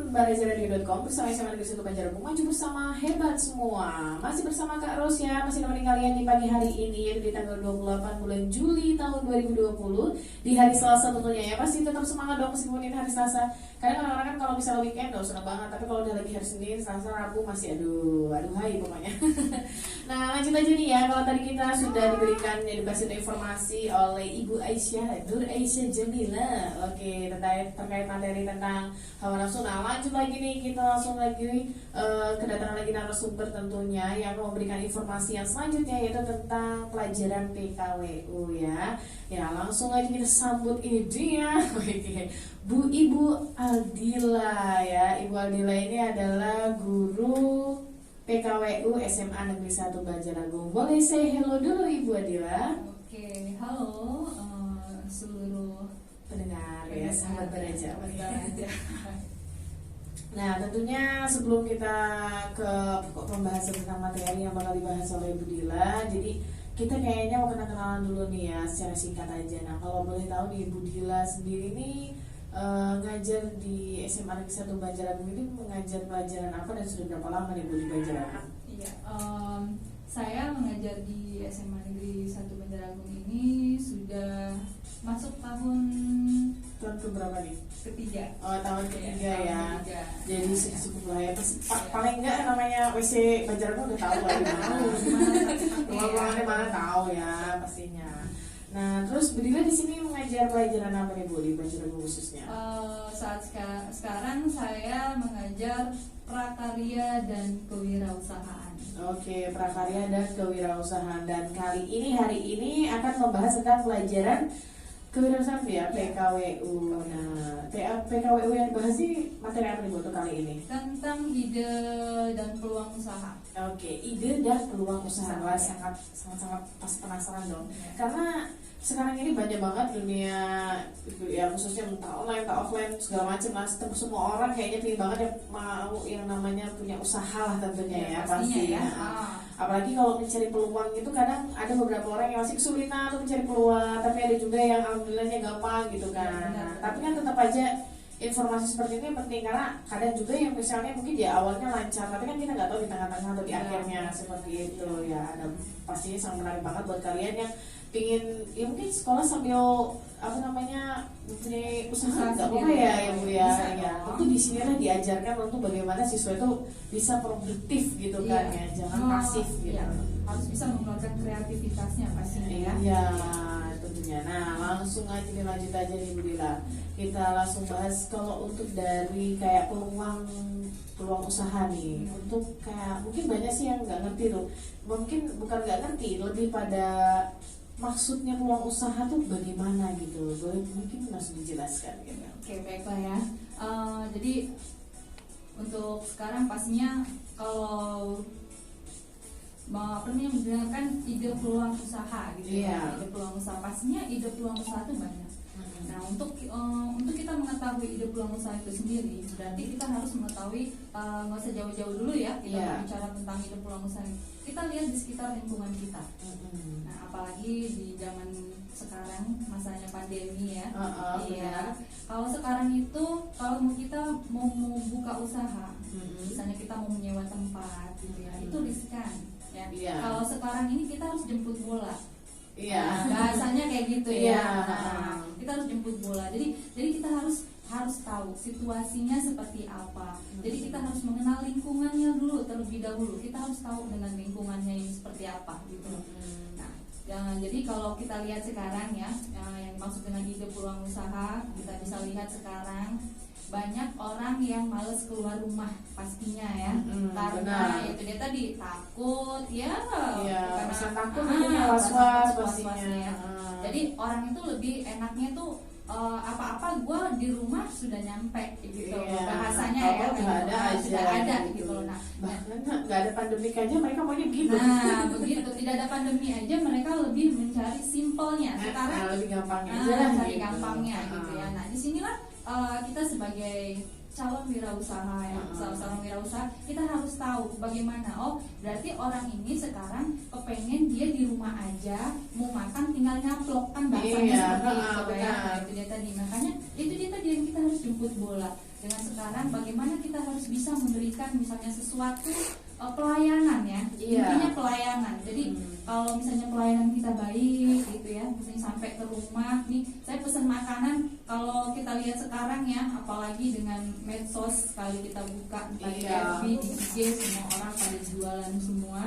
barajaradio.com bersama SMA Negeri 1 Banjarmasin maju bersama hebat semua. Masih bersama Kak Ros ya, masih nemenin kalian di pagi hari ini yaitu di tanggal 28 bulan Juli tahun 2020 di hari Selasa tentunya ya. Pasti tetap semangat dong meskipun ini hari Selasa. Karena orang-orang kan kalau misalnya weekend senang banget, tapi kalau udah lagi hari Senin, Selasa, Rabu masih aduh hai pokoknya. Nah lanjut aja nih ya, kalau tadi kita sudah diberikan edukasi dan informasi oleh Ibu Aisyah, Nur Aisyah Jamila. Oke, terkait materi tentang hawa nafsu. Nah lanjut lagi nih, kita langsung lagi kedatangan lagi narasumber tentunya yang memberikan informasi yang selanjutnya yaitu tentang pelajaran PKWU ya. Ya langsung aja kita sambut ini dia. Bu Ibu Aldila ya. Ibu Aldila ini adalah guru PKWU SMA Negeri 1 Banjarmasin. Boleh say hello dulu Ibu Aldila? Oke, halo seluruh pendengar ya, sahabat beraja. Nah tentunya sebelum kita ke pembahasan tentang materi yang bakal dibahas oleh Ibu Dila, jadi kita kayaknya mau kenalan dulu nih ya secara singkat aja. Nah kalau boleh tahu nih Ibu Dila sendiri nih ngajar di SMA Negeri 1 Banjarmasin ini mengajar pelajaran apa dan sudah berapa lama nih Bu di Banjarmasin? Iya, saya mengajar di SMA Negeri 1 Banjarmasin ini sudah masuk tahun keberapa nih? ketiga. Oh tahun ketiga ya. Ketiga. Jadi cukup lah ya. Paling enggak namanya WC Banjarmasin udah tahu lah ya. Rumah-rumahnya mana tahu ya pastinya. Nah terus Bu Dila di sini mengajar pelajaran apa nih Bu di Banjarmasin khususnya? Saat sekarang saya mengajar prakarya dan kewirausahaan. Oke, prakarya dan kewirausahaan, dan hari ini akan membahas tentang pelajaran kewirausahaan ya, PKWU. Nah, PKWU yang dibahas sih materi apa nih Bu untuk kali ini? Tentang ide dan peluang usaha. Oke, ide dan peluang usaha. Wah, sangat pasti penasaran dong. Karena sekarang ini banyak banget dunia ya, khususnya entah online, entah offline, segala macam lah. Semua orang kayaknya pengen banget ya mau yang namanya punya usaha lah tentunya ya pasti ya. Apalagi kalau mencari peluang itu kadang ada beberapa orang yang masih kesulitan untuk mencari peluang, tapi ada juga yang alhamdulillahnya gampang gitu kan. Tapi kan tetap aja informasi seperti ini penting karena kadang juga yang misalnya mungkin di awalnya lancar, tapi kan kita nggak tahu di tengah-tengah atau di akhirnya seperti itu ya. Dan pastinya sangat menarik banget buat kalian yang pingin ya mungkin sekolah sambil mempunyai usaha nggak apa ya Bu ya. Tentu di sinilah diajarkan untuk bagaimana siswa itu bisa produktif gitu kan ya, jangan pasif gitu. Harus bisa mengeluarkan kreativitasnya pastinya ya. Iya tentunya. Nah langsung aja lanjut aja nih Bu Dila. Kita langsung bahas kalau untuk dari kayak peluang usaha nih. Untuk kayak mungkin banyak sih yang nggak ngerti tuh. Mungkin bukan nggak ngerti, lebih pada maksudnya peluang usaha tuh bagaimana gitu. Boleh mungkin langsung dijelaskan gitu. Oke, baiklah ya. Jadi untuk sekarang pastinya kalau mendengarkan ide peluang usaha gitu ya. Ide peluang usaha, pastinya ide peluang usaha itu banyak. Nah untuk kita mengetahui ide peluang usaha itu sendiri, berarti kita harus mengetahui, nggak usah jauh-jauh dulu ya kita bicara tentang ide peluang usaha. Kita lihat di sekitar lingkungan kita. Nah apalagi di zaman sekarang masanya pandemi ya. Kalau sekarang itu kalau kita mau buka usaha, misalnya kita mau menyewa tempat gitu ya, itu riskan ya. Kalau sekarang ini kita harus jemput bola. Bahasanya kayak gitu ya. Kita harus jemput bola. Jadi kita harus tahu situasinya seperti apa. Jadi kita harus mengenal lingkungannya dulu terlebih dahulu. Kita harus tahu dengan lingkungannya ini seperti apa gitu. Nah, jadi kalau kita lihat sekarang ya, yang dimaksud dengan ide peluang usaha, kita bisa lihat sekarang banyak orang yang males keluar rumah pastinya ya, karena itu dia tadi takut ya, karena takut was-was pastinya. Jadi orang itu lebih enaknya tuh apa-apa gue di rumah sudah nyampe gitu, bahasanya ya sudah ada gitu loh. Nah bahkan nggak ada pandemi aja mereka maunya gitu. Nah begitu, tidak ada pandemi aja mereka lebih mencari simpelnya sekarang, lebih gampangnya cari gampangnya gitu ya. Nah disinilah kita sebagai calon wirausaha ya, seorang wirausaha, kita harus tahu bagaimana. Oh, berarti orang ini sekarang kepengen dia di rumah aja, mau makan tinggal nyaplok, kan bahasanya seperti itu ya. Itu dia tadi. Makanya itu dia tadi yang kita harus jemput bola. Dengan sekarang bagaimana kita harus bisa memberikan misalnya sesuatu pelayanan ya, intinya pelayanan. Jadi kalau misalnya pelayanan kita baik gitu ya, misalnya sampai ke rumah nih, saya pesan makanan. Kalau kita lihat sekarang ya, apalagi dengan medsos, sekali kita buka entah di FB, di IG, semua orang pada jualan semua,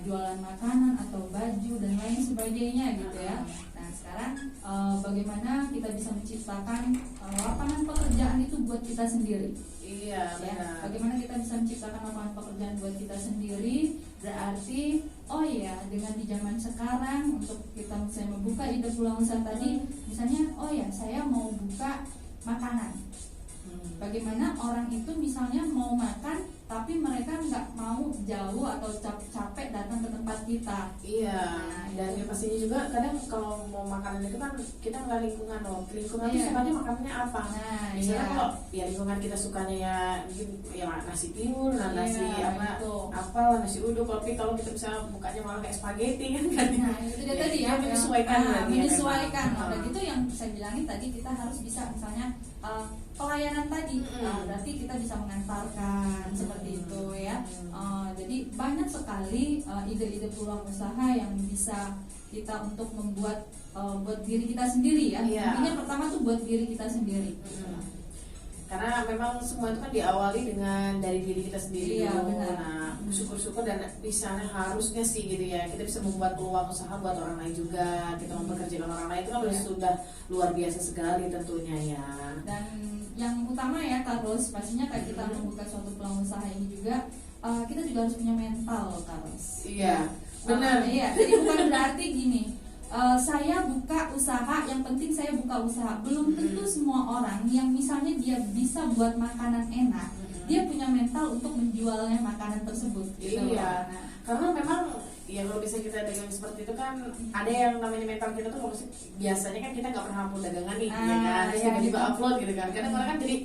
jualan makanan atau baju dan lain sebagainya gitu ya. Nah sekarang bagaimana kita bisa menciptakan lapangan pekerjaan itu buat kita sendiri. Iya, benar. Bagaimana kita bisa menciptakan lapangan pekerjaan buat kita sendiri? Berarti, oh iya, dengan di zaman sekarang untuk kita misalnya membuka ide peluang usaha tadi, misalnya, oh ya, saya mau buka makanan. Bagaimana orang itu misalnya mau makan, tapi mereka nggak mau jauh atau capek datang ke tempat kita. Iya. Dan yang pastinya juga kadang kalau mau makanan itu kan kita nggak lingkungan loh. Lingkungan itu sukanya makanannya apa? Misalnya kalau ya lingkungan kita sukanya ya nasi tiwul, nasi nasi uduk. Tapi kalau kita bisa bukanya malah kayak spaghetti kan? Nah itu dia tadi ya, menyesuaikan. Dan itu yang saya bilangin tadi, kita harus bisa misalnya pelayanan tadi, berarti kita bisa mengantarkan seperti itu ya. Jadi banyak sekali ide-ide peluang usaha yang bisa kita untuk membuat buat diri kita sendiri ya. Intinya pertama tuh buat diri kita sendiri. Karena memang semua itu kan diawali dengan dari diri kita sendiri dulu. Nah, syukur-syukur dan misalnya harusnya sih gitu ya, kita bisa membuat peluang usaha buat orang lain juga. Kita mempekerjakan orang lain itu kan sudah luar biasa sekali tentunya ya. Dan yang utama ya Kak Ros, pastinya kayak kita membuka suatu peluang usaha ini juga, kita juga harus punya mental loh Kak Ros. Iya, benar. Jadi bukan berarti gini, saya buka usaha, yang penting saya buka usaha. Belum tentu semua orang yang misalnya dia bisa buat makanan enak, dia punya mental untuk menjualnya makanan tersebut gitu. Iya. Karena memang ya kalau bisa kita dagang seperti itu kan ada yang namanya mental kita tuh kalau biasanya kan kita nggak pernah upload dagangan nih, ya kan? Terus tiba-tiba upload gitu kan. Kadang orang kan jadi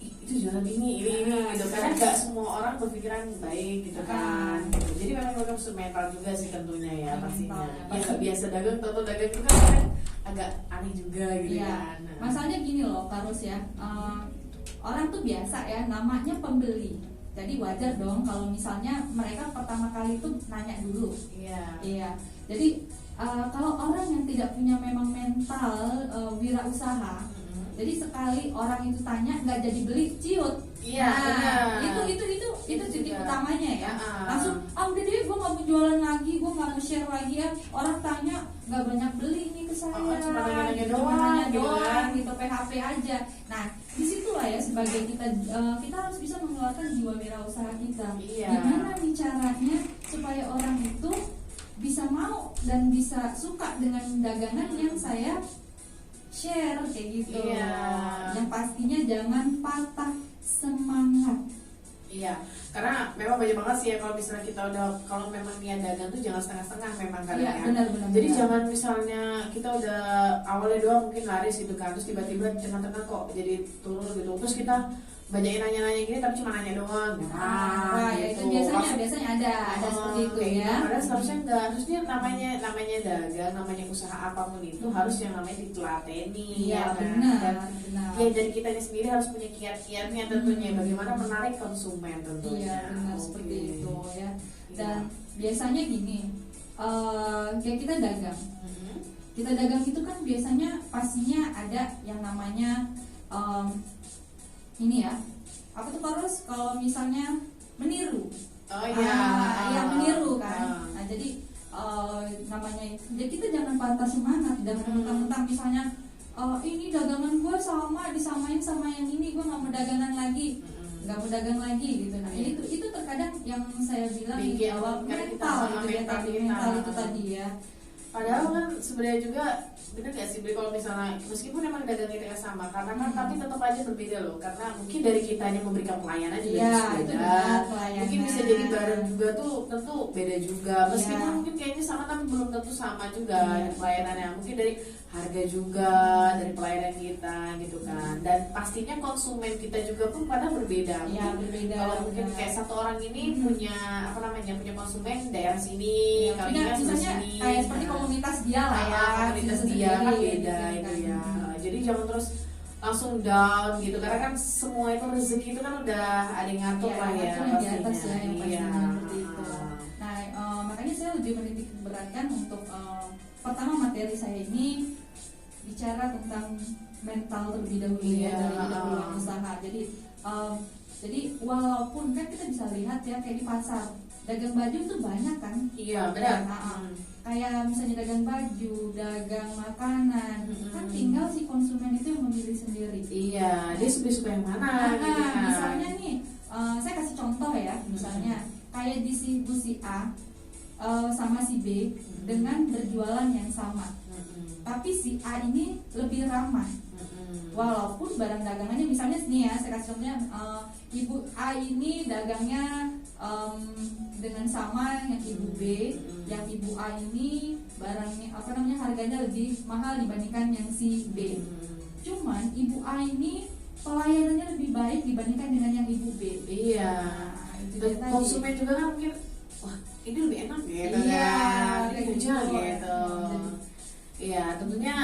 itu jualan ini gitu. Karena nggak semua orang berpikiran baik gitu kan. Jadi memang mereka harus mental juga sih tentunya ya pastinya. Ya nggak biasa dagang, tahu dagang itu kan agak aneh juga gitu kan. Masalahnya gini loh Kak Ros ya, orang tuh biasa ya namanya pembeli. Jadi wajar dong kalau misalnya mereka pertama kali itu nanya dulu. Iya. Jadi kalau orang yang tidak punya memang mental wirausaha, jadi sekali orang itu tanya nggak jadi beli, ciut. Iya. Itu titik utamanya ya. Langsung, udah deh, gue nggak mau jualan lagi, gue nggak mau share lagi ya. Orang tanya nggak banyak beli ini ke saya, cuma nanya doang, gitu PHP aja. Nah, disitulah ya sebagai kita harus bisa mengeluarkan jiwa wirausaha kita. Gimana nih caranya supaya orang itu bisa mau dan bisa suka dengan dagangan yang saya share kayak gitu. Yang pastinya jangan patah semangat. Iya, karena memang banyak banget sih ya kalau misalnya kita kalau memang niat dagang tuh jangan setengah-setengah memang kan ya. Benar. Jadi jangan misalnya kita udah awalnya doang mungkin laris gitu kan, terus tiba-tiba di tengah-tengah kok jadi turun gitu, terus kita banyakin nanya-nanya gini tapi cuma nanya doang. Itu biasanya ada seperti itu ya. Padahal seharusnya enggak, harusnya namanya dagang, namanya usaha apapun itu harus yang namanya ditelateni. Iya, benar. Ya dari kitanya sendiri harus punya kiat-kiatnya tentunya, bagaimana menarik konsumen tentunya. Iya, benar seperti itu ya. Dan biasanya gini, kayak kita dagang. Kita dagang itu kan biasanya pastinya ada yang namanya ini ya, apa tuh harus kalau misalnya meniru. Meniru kan. Nah jadi namanya, jadi kita jangan patah semangat, jangan mentang-mentang misalnya ini dagangan gue disamain sama yang ini, gue nggak mau dagangan lagi, nggak mau dagang lagi gitu. Nah itu terkadang yang saya bilang di awal mental itu tadi ya. Padahal kan sebenarnya juga bener gak sih kalau misalnya meskipun memang dagang kita sama karena kan tapi tetap aja berbeda loh, karena mungkin dari kita yang memberikan pelayanan juga beda, mungkin bisa jadi barang juga tuh tentu beda juga meskipun mungkin kayaknya sama tapi belum tentu sama juga pelayanannya, mungkin dari harga juga dari pelayanan kita gitu kan, dan pastinya konsumen kita juga pun pada berbeda. Ya, berbeda. Kalau mungkin kayak satu orang ini punya punya konsumen daerah sini, kalau ini kan misalnya sini kayak seperti komunitas dia lah ya, komunitas gitu dia kan sendiri, beda gitu itu kan. ya. Jadi jangan terus langsung down gitu, karena kan semua itu rezeki itu kan udah ada yang ngatur lah ya ngaturnya di atas ya, yang iya. pastinya seperti itu. Nah, makanya saya lebih menitik beratkan untuk pertama materi saya ini bicara tentang mental terlebih dahulu ya dari ide peluang usaha. Jadi walaupun kan kita bisa lihat ya kayak di pasar dagang baju tuh banyak kan. Iya benar. Kayak misalnya dagang baju, dagang makanan, kan tinggal si konsumen itu yang memilih sendiri. Iya, dia suka yang mana gitu kan. Misalnya nih, saya kasih contoh ya, misalnya kayak di si Bu si A sama si B dengan berjualan yang sama, tapi si A ini lebih ramah. Walaupun barang dagangannya misalnya nih ya, saya kasih contohnya, Ibu A ini dagangnya dengan sama yang Ibu B, yang Ibu A ini barangnya harganya lebih mahal dibandingkan yang si B. Cuman Ibu A ini pelayanannya lebih baik dibandingkan dengan yang Ibu B. Iya. Dan konsumen juga kan mungkin, wah ini lebih enak gitu kan, ini kerja gitu. Iya, tentunya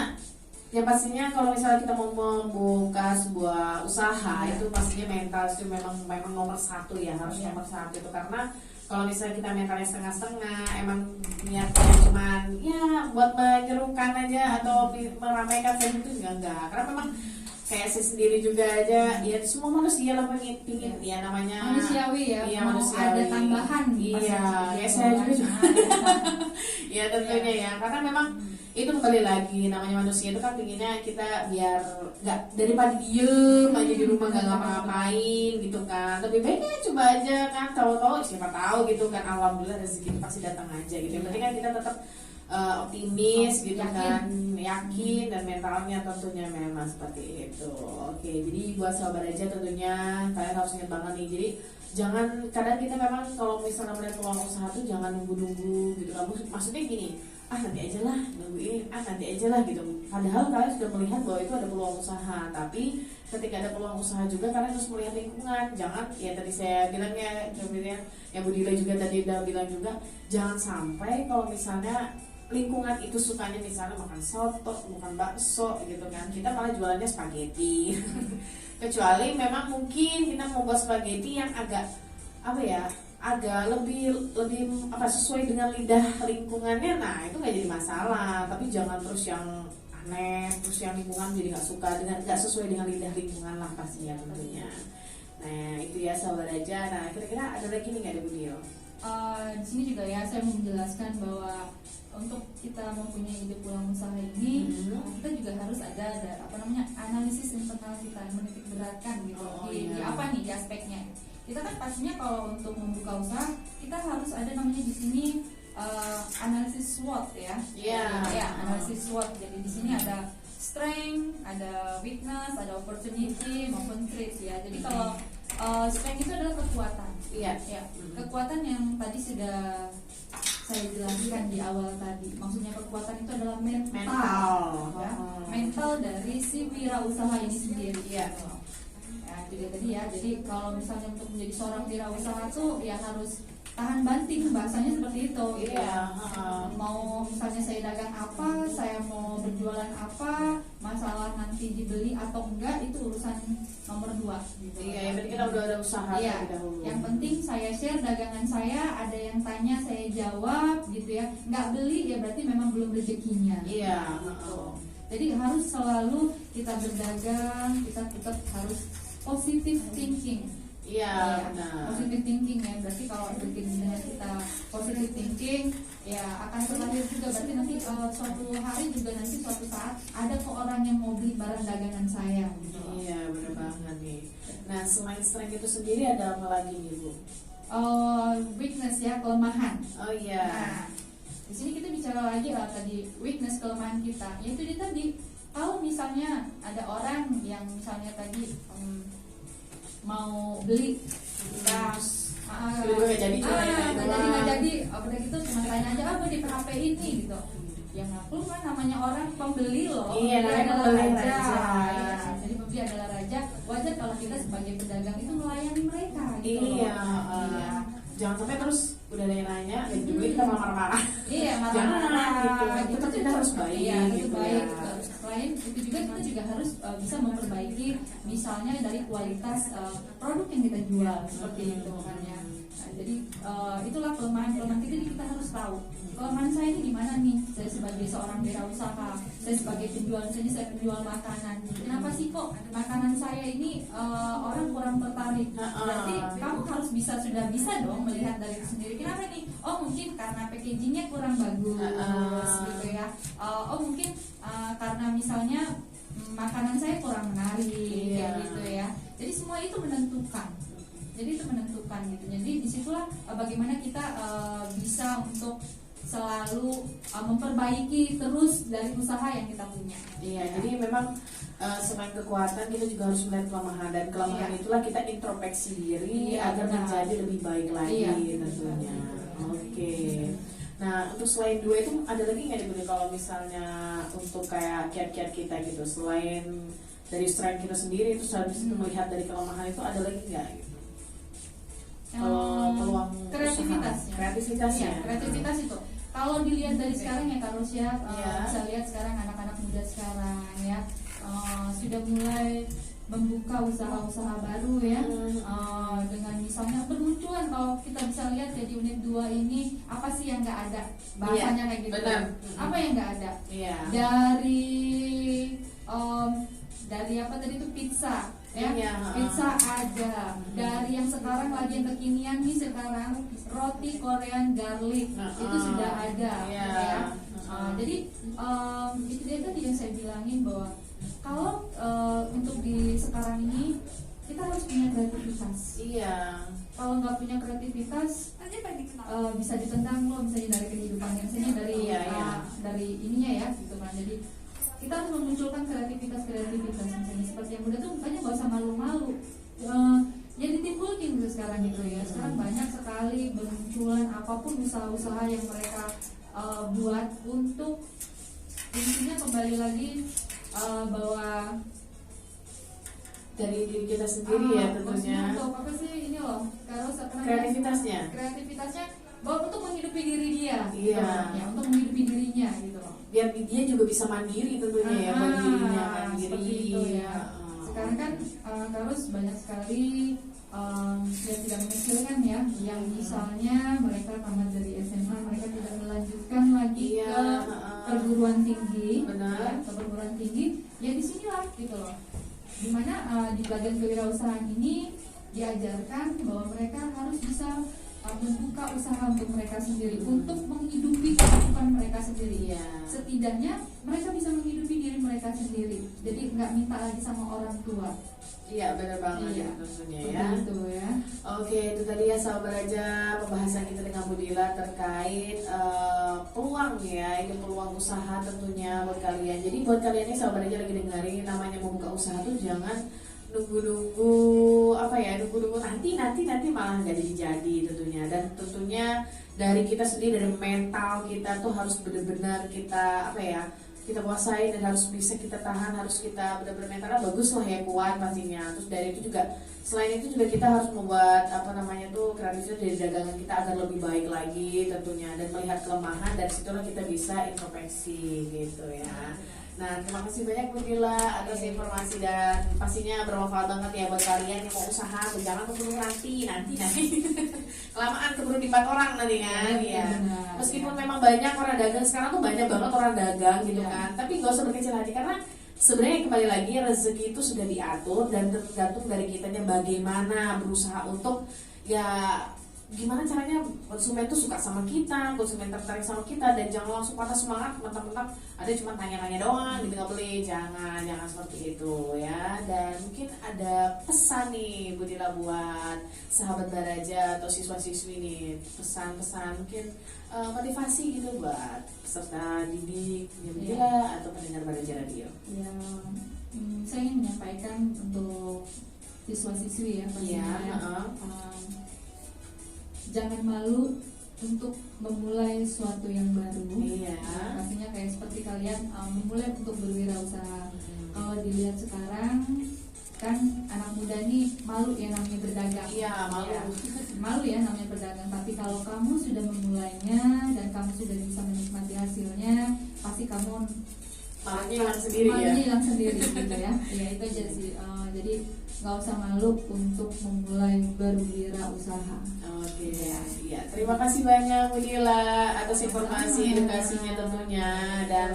ya pastinya kalau misalnya kita mau membuka sebuah usaha itu pastinya mental itu memang nomor satu ya, harus nomor satu itu, karena kalau misalnya kita mentalnya setengah-setengah, emang niatnya cuman ya buat menyerukan aja atau meramaikan saya itu enggak, karena memang kayak saya sendiri juga aja ya, semua manusia lah pingin ya namanya manusiawi ya, iya, mau manusiawi. ada tambahan Iya, ya saya juga ya tentunya ya, karena memang itu kembali lagi namanya manusia itu kan pinginnya kita biar nggak, daripada diem aja di rumah nggak ngapa-ngapain gitu kan, lebih baiknya coba aja kan, tahu-tahu siapa tahu gitu kan, alhamdulillah rezeki pasti datang aja gitu. Yang penting kan kita tetap optimis gitu kan, yakin, dan mentalnya tentunya memang seperti itu. Oke, jadi buat sahabat aja tentunya kalian harus ingat banget nih, jadi jangan, kadang kita memang kalau misalnya melihat peluang usaha tuh jangan nunggu-nunggu gitu kan, maksudnya gini, nanti aja lah, nungguin, nanti aja lah gitu. Padahal kalian sudah melihat bahwa itu ada peluang usaha, tapi ketika ada peluang usaha juga kalian harus melihat lingkungan. Jangan, ya tadi saya bilang ya Bu Dila juga tadi udah bilang juga, jangan sampai kalau misalnya lingkungan itu sukanya misalnya makan soto, makan bakso gitu kan, kita malah jualannya spaghetti. Kecuali memang mungkin kita mau buat spaghetti yang agak agak lebih sesuai dengan lidah lingkungannya, nah itu nggak jadi masalah. Tapi jangan terus yang aneh, terus yang lingkungan jadi nggak suka, dengan nggak sesuai dengan lidah lingkungan lah pastinya tentunya. Nah itu ya sahabat aja. Nah kira-kira ada lagi nih nggak ada Bu Dio? Di sini juga ya saya mau menjelaskan bahwa untuk kita mempunyai ide peluang usaha ini, kita juga harus ada analisis internal kita, menitik beratkan gitu di apa nih di aspeknya. Kita kan pastinya kalau untuk membuka usaha kita harus ada namanya di sini analisis SWOT ya. Analisis SWOT. Jadi di sini ada strength, ada weakness, ada opportunity maupun threat ya. Jadi kalau strength itu adalah kekuatan. Kekuatan yang tadi sudah saya jelaskan di awal tadi. Maksudnya kekuatan itu adalah mental. Mental dari si wirausaha ini sendiri ya. Jadi tadi ya, jadi kalau misalnya untuk menjadi seorang wirausaha tuh ya harus tahan banting, bahasanya seperti itu. Mau misalnya saya dagang apa, saya mau berjualan apa, masalah nanti dibeli atau enggak itu urusan nomor 2 gitu. Yang penting kita udah ada usaha dahulu. Yang penting saya share dagangan saya, ada yang tanya saya jawab gitu ya. Nggak beli ya berarti memang belum rezekinya. Gitu. Jadi harus selalu kita berdagang, kita tetap harus positive thinking. Positive thinking ya. Berarti kalau dengan kita positive thinking ya akan terlahir juga, berarti nanti suatu hari juga nanti suatu saat ada kok orang yang mau beli barang dagangan saya gitu. Iya benar banget nih. Nah selain strength itu sendiri ada apa lagi nih Bu? Weakness ya, kelemahan. Nah, di sini kita bicara lagi tadi weakness, kelemahan kita. Yaitu dia tadi, kalau misalnya ada orang yang misalnya tadi mau beli tas, nggak jadi, udah gitu cuma tanya aja apa di PHP ini gitu. yang maklum kan namanya orang pembeli loh. Iya, namanya adalah pembeli raja. raja. Iya, jadi pembeli adalah raja. Wajar kalau kita sebagai pedagang itu melayani mereka gitu loh. Iya, Iya. jangan sampai terus udah ada yang nanya dan juga kita malah marah-marah. Iya, Jangan gitu. tetap kita harus baik Iya, gitu tetap baik. ya. Selain itu juga kita juga harus bisa memperbaiki misalnya dari kualitas produk yang kita jual seperti itu kan ya. Nah, jadi itulah kelemahan-kelemahan kita harus tahu. Kelemahan saya ini di mana nih? Saya sebagai seorang wirausaha, saya sebagai penjual, misalnya saya penjual makanan. Kenapa sih kok makanan saya ini orang kurang tertarik? Berarti kamu harus sudah bisa dong melihat dari itu sendiri. Kenapa nih? Oh mungkin karena packagingnya kurang bagus, gitu ya. Oh mungkin karena misalnya makanan saya kurang menarik, kayak gitu ya. Jadi semua itu menentukan. Gitu. Jadi disitulah bagaimana kita bisa untuk selalu memperbaiki terus dari usaha yang kita punya. Iya, jadi memang selain kekuatan kita juga harus melihat kelemahan, dan kelemahan itulah kita introspeksi diri agar menjadi lebih baik lagi tentunya. Oke. Nah, untuk selain dua itu ada lagi nggak nih kalau misalnya untuk kayak kiat-kiat kita gitu, selain dari strength kita sendiri itu harus melihat dari kelemahan itu ada lagi nggak gitu? Peluang kreativitasnya. Kreativitas itu. Kalau dilihat dari sekarang ya Kak Rusya, bisa lihat sekarang anak-anak muda sekarang ya sudah mulai membuka usaha-usaha baru ya, dengan misalnya bermunculan, kalau kita bisa lihat ya di unit 2 ini apa sih yang nggak ada, bahasanya kayak gitu. Benar. Apa yang nggak ada? Dari apa tadi itu pizza ya, pizza ada. Dari yang sekarang lagi yang kekinian nih sekarang roti Korean garlic itu sudah ada ya. Jadi itu dia tadi yang saya bilangin bahwa kalau untuk di sekarang ini kita harus punya kreativitas. Iya. Kalau nggak punya kreativitas bisa ditendang loh, misalnya dari kehidupannya, misalnya dari ininya ya gitu kan. Jadi kita harus memunculkan kreativitas misalnya seperti yang muda tuh makanya nggak usah malu-malu ya ditimbulin gitu sekarang gitu ya. Sekarang banyak sekali bermunculan apapun usaha-usaha yang mereka buat untuk intinya kembali lagi bahwa dari diri kita sendiri ya tentunya. Untuk apa sih ini loh kreativitasnya bahwa untuk menghidupi diri dia, iya, ya, untuk menghidupi dirinya gitu loh. Biar dia juga bisa mandiri tentunya ya, mandirinya mandiri. Itu ya. Sekarang kan harus banyak sekali yang tidak mengecilkan ya, yang misalnya mereka tamat dari SMA, mereka tidak melanjutkan lagi ke perguruan tinggi, ya, ke perguruan tinggi, ya disinilah gitu loh. Dimana di pelajaran kewirausahaan ini diajarkan bahwa mereka harus bisa membuka usaha untuk mereka sendiri, untuk menghidupi kehidupan mereka sendiri. Setidaknya mereka bisa menghidupi diri mereka sendiri, jadi nggak minta lagi sama orang tua. Iya, benar banget tentunya ya. Itu ya. Oke, itu tadi ya sahabat Raja, pembahasan kita dengan Bu Dila terkait peluang ya, ini peluang usaha tentunya buat kalian. Jadi buat kalian ini sahabat Raja lagi dengerin, namanya membuka usaha tuh jangan nunggu-nunggu nanti malah nggak jadi tentunya. Dan tentunya dari kita sendiri, dari mental kita tuh harus benar-benar kita kita kuasai, dan harus bisa kita tahan, harus kita benar-benar mentalnya bagus lah ya, kuat pastinya. Terus dari itu juga, selain itu juga kita harus membuat kreativitas dari dagangan kita agar lebih baik lagi tentunya, dan melihat kelemahan, dari situlah kita bisa introspeksi gitu ya. Nah, terima kasih banyak Bu Dila atas informasi, dan pastinya bermanfaat banget ya buat kalian yang mau usaha. Jangan keburu nanti kelamaan keburu di 4 orang nanti kan ya. Meskipun memang banyak orang dagang sekarang tuh, banyak banget orang dagang gitu kan, tapi gak usah berkecil hati, karena sebenarnya kembali lagi rezeki itu sudah diatur dan tergantung dari kitanya bagaimana berusaha untuk gimana caranya konsumen tuh suka sama kita, konsumen tertarik sama kita, dan jangan langsung patah semangat mentang-mentang ada cuma tanya-tanya doang gitu nggak beli, jangan seperti itu ya. Dan mungkin ada pesan nih Bu Dila buat sahabat Baraja atau siswa-siswi nih, pesan-pesan mungkin motivasi gitu buat peserta didik Bu Dila atau pendengar Baraja Radio. Ya, saya ingin menyampaikan untuk siswa-siswi ya pastinya. Jangan malu untuk memulai sesuatu yang baru. Iya. Pastinya kayak seperti kalian memulai untuk berwirausaha. Kalau dilihat sekarang kan anak muda nih malu ya namanya berdagang. Iya, malu. Ya, malu ya namanya berdagang. Tapi kalau kamu sudah memulainya dan kamu sudah bisa menikmati hasilnya, pasti kamu Malunya hilang sendiri ya. malunya hilang sendiri gitu ya. Ya itu aja sih. Jadi nggak usah malu untuk memulai berwirausaha. Oke, ya. Terima kasih banyak Bu Dila atas informasi edukasinya tentunya dan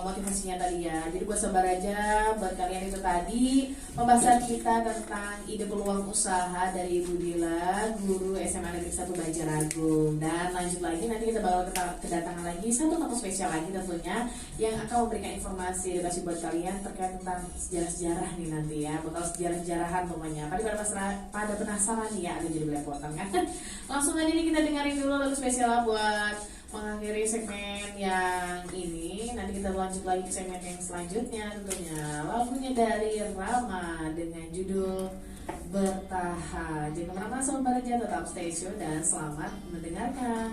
motivasinya tadi ya. Jadi buat sabar aja, buat kalian itu tadi pembahasan kita tentang ide peluang usaha dari Bu Dila, guru SMA Negeri 1 Banjaragung. Dan lanjut lagi nanti kita bakal kedatangan lagi satu tamu spesial lagi tentunya yang akan memberikan informasi edukasi buat kalian terkait tentang sejarah-sejarah nih nanti ya. Bakal sejarah-sejarahan pokoknya. Pada penasaran nih ya, ada jadi belepotan kan. Langsung aja nih kita dengerin dulu lagu spesial buat mengakhiri segmen yang ini. Nanti kita lanjut lagi ke segmen yang selanjutnya tentunya. Lagunya dari Rama dengan judul Bertahan. Jangan kemana-mana sobat Baraja, tetap stay tune dan selamat mendengarkan.